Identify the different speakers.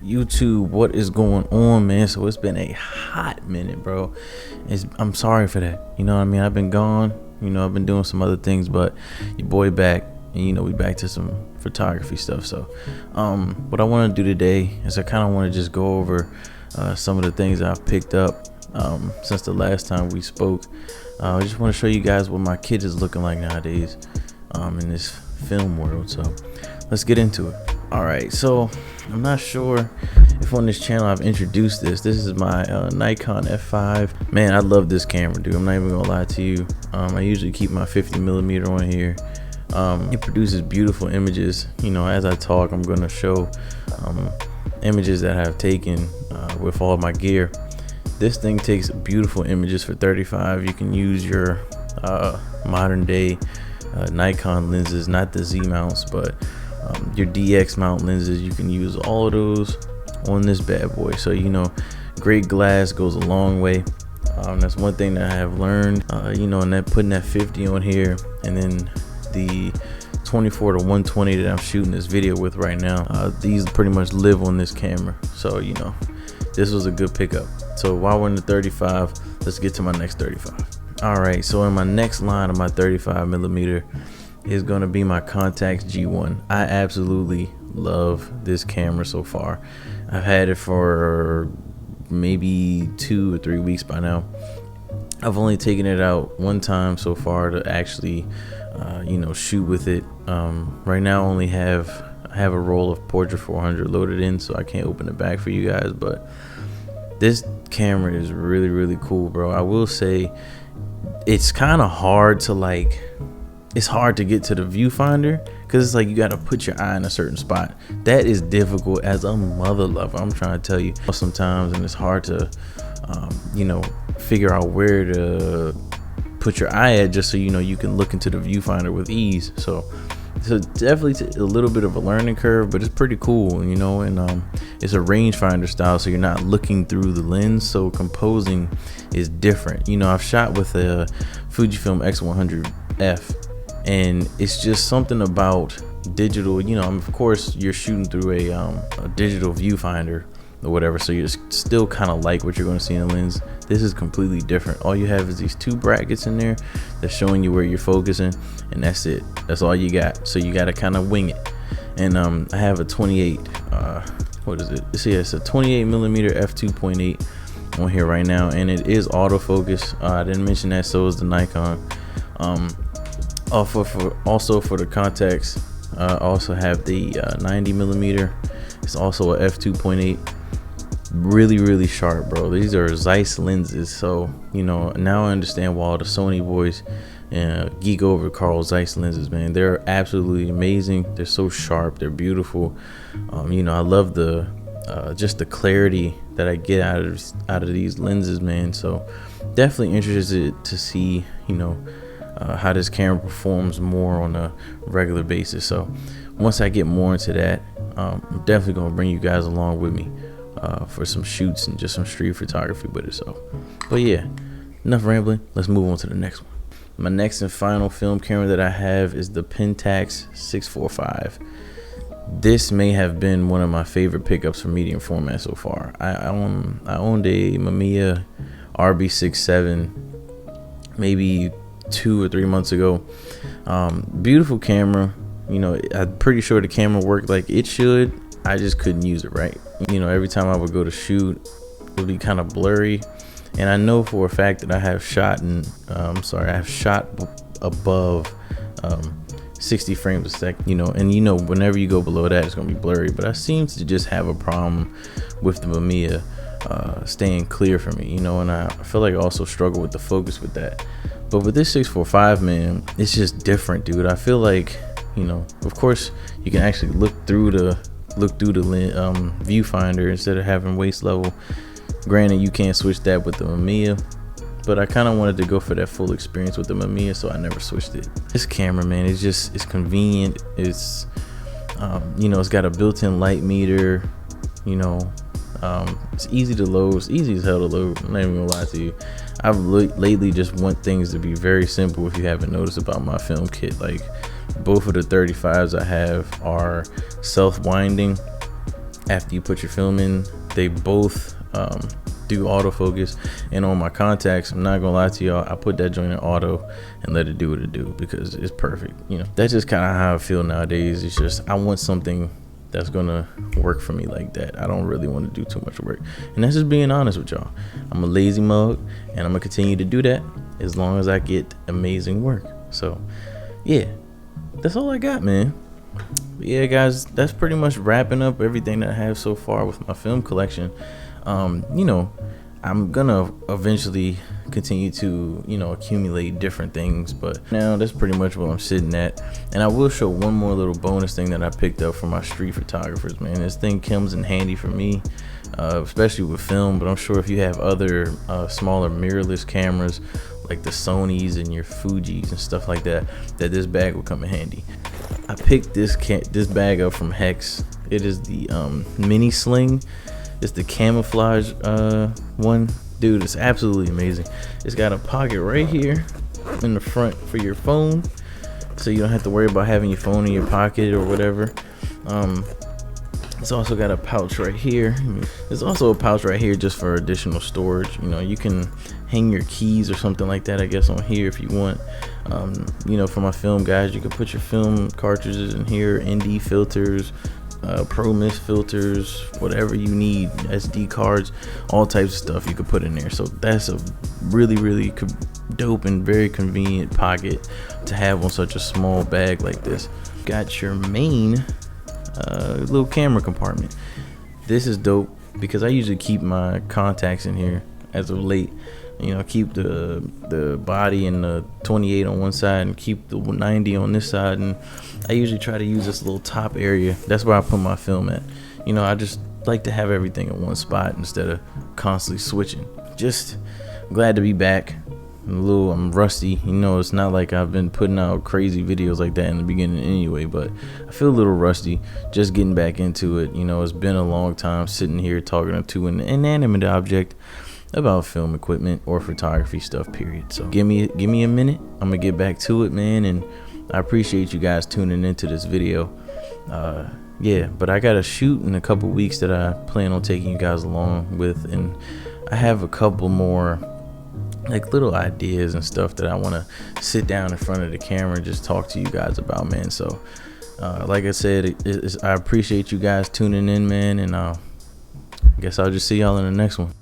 Speaker 1: YouTube, what is going on, man? So it's been a hot minute, bro. I'm sorry for that. You know what I mean? I've been gone. I've been doing some other things, but your boy back, and we back to some photography stuff. So what I want to do today is I kind of want to just go over some of the things I've picked up since the last time we spoke. I just want to show you guys what my kid is looking like nowadays in this film world. So let's get into it. All right, so I'm not sure if on this channel I've introduced this. This is my Nikon F5. Man, I love this camera, dude. I'm not even gonna lie to you. I usually keep my 50mm on here. It produces beautiful images. As I talk, I'm gonna show images that I've taken with all my gear. This thing takes beautiful images for 35. You can use your modern day Nikon lenses, not the Z mounts, but your DX mount lenses. You can use all of those on this bad boy. So great glass goes a long way. That's one thing that I have learned, and that putting that 50 on here, and then the 24 to 120 that I'm shooting this video with right now, these pretty much live on this camera. So this was a good pickup. So while we're in the 35, let's get to my next 35. All right, so in my next line of my 35mm is going to be my Contax G1. I absolutely love this camera so far. I've had it for maybe 2 or 3 weeks by now. I've only taken it out one time so far to actually shoot with it. Right now I only have a roll of Portra 400 loaded in, so I can't open it back for you guys, but this camera is really, really cool, bro. I will say it's kind of hard to it's hard to get to the viewfinder, because it's like you got to put your eye in a certain spot. That is difficult as a mother lover, I'm trying to tell you, sometimes, and it's hard to figure out where to put your eye at, just so you can look into the viewfinder with ease. So definitely a little bit of a learning curve, but it's pretty cool, and it's a rangefinder style, so you're not looking through the lens, so composing is different. I've shot with a Fujifilm X100F, and it's just something about digital. Of course you're shooting through a digital viewfinder or whatever, so you're still kind of like what you're going to see in the lens. This is completely different. All you have is these 2 brackets in there that's showing you where you're focusing, and that's it. That's all you got. So you got to kind of wing it. And I have a 28 what is it? It's a 28mm f2.8 on here right now, and it is autofocus. I didn't mention that, so is the Nikon. Also for the Contax, I also have the 90mm. It's also a f2.8. Really, really sharp, bro. These are Zeiss lenses, so now I understand why all the Sony boys geek over Carl Zeiss lenses, man. They're absolutely amazing. They're so sharp, they're beautiful. I love the just the clarity that I get out of these lenses, man. So definitely interested to see how this camera performs more on a regular basis. So once I get more into that, I'm definitely gonna bring you guys along with me for some shoots and just some street photography with it. So, but yeah, enough rambling. Let's move on to the next one. My next and final film camera that I have is the Pentax 645. This may have been one of my favorite pickups for medium format so far. I owned a Mamiya RB67 maybe 2 or 3 months ago. Beautiful camera. I'm pretty sure the camera worked like it should. I just couldn't use it right. Every time I would go to shoot, it would be kind of blurry. And I know for a fact that I have shot above 60 frames a second, and whenever you go below that, it's gonna be blurry. But I seem to just have a problem with the Mamiya staying clear for me, and I feel like I also struggle with the focus with that. But with this 645, man, it's just different, dude. I feel like, of course you can actually look through the viewfinder instead of having waist level. Granted, you can't switch that with the Mamiya, but I kind of wanted to go for that full experience with the Mamiya, so I never switched it. This camera, man, it's convenient. It's it's got a built-in light meter. It's easy to load. It's easy as hell to load. I'm not even gonna lie to you. I've lately just want things to be very simple. If you haven't noticed about my film kit, like both of the 35s I have are self-winding, after you put your film in. They both do autofocus, and on my contacts, I'm not gonna lie to y'all, I put that joint in auto and let it do what it do because it's perfect. You know, that's just kind of how I feel nowadays. It's just I want something that's gonna work for me like that. I don't really want to do too much work, and that's just being honest with y'all. I'm a lazy mug, and I'm gonna continue to do that as long as I get amazing work. So yeah, that's all I got, man. But yeah, guys, that's pretty much wrapping up everything that I have so far with my film collection. You know, I'm gonna eventually continue to, you know, accumulate different things, but now that's pretty much what I'm sitting at. And I will show one more little bonus thing that I picked up from my street photographers, man. This thing comes in handy for me, especially with film, but I'm sure if you have other smaller mirrorless cameras like the Sonys and your Fujis and stuff like that, that this bag will come in handy. I picked this bag up from Hex. It is the mini sling. It's the camouflage one. Dude, it's absolutely amazing. It's got a pocket right here in the front for your phone, so you don't have to worry about having your phone in your pocket or whatever. It's also got a pouch right here. There's also a pouch right here just for additional storage. You know, you can hang your keys or something like that, I guess, on here if you want. You know, for my film guys, you can put your film cartridges in here, ND filters, Pro Mist filters, whatever you need, SD cards, all types of stuff you could put in there. So that's a really dope and very convenient pocket to have on such a small bag like this. Got your main little camera compartment. This is dope because I usually keep my contacts in here as of late. You know, keep the body and the 28 on one side and keep the 90 on this side, and I usually try to use this little top area. That's where I put my film at. You know, I just like to have everything in one spot instead of constantly switching. Just glad to be back. I'm rusty. You know, it's not like I've been putting out crazy videos like that in the beginning anyway, but I feel a little rusty just getting back into it. You know, it's been a long time sitting here talking to an inanimate object about film equipment or photography stuff, period. So give me a minute. I'm gonna get back to it, man, and I appreciate you guys tuning into this video. Yeah, but I got a shoot in a couple weeks that I plan on taking you guys along with, and I have a couple more like little ideas and stuff that I want to sit down in front of the camera and just talk to you guys about, man. So like I said, I appreciate you guys tuning in, man, and I guess I'll just see y'all in the next one.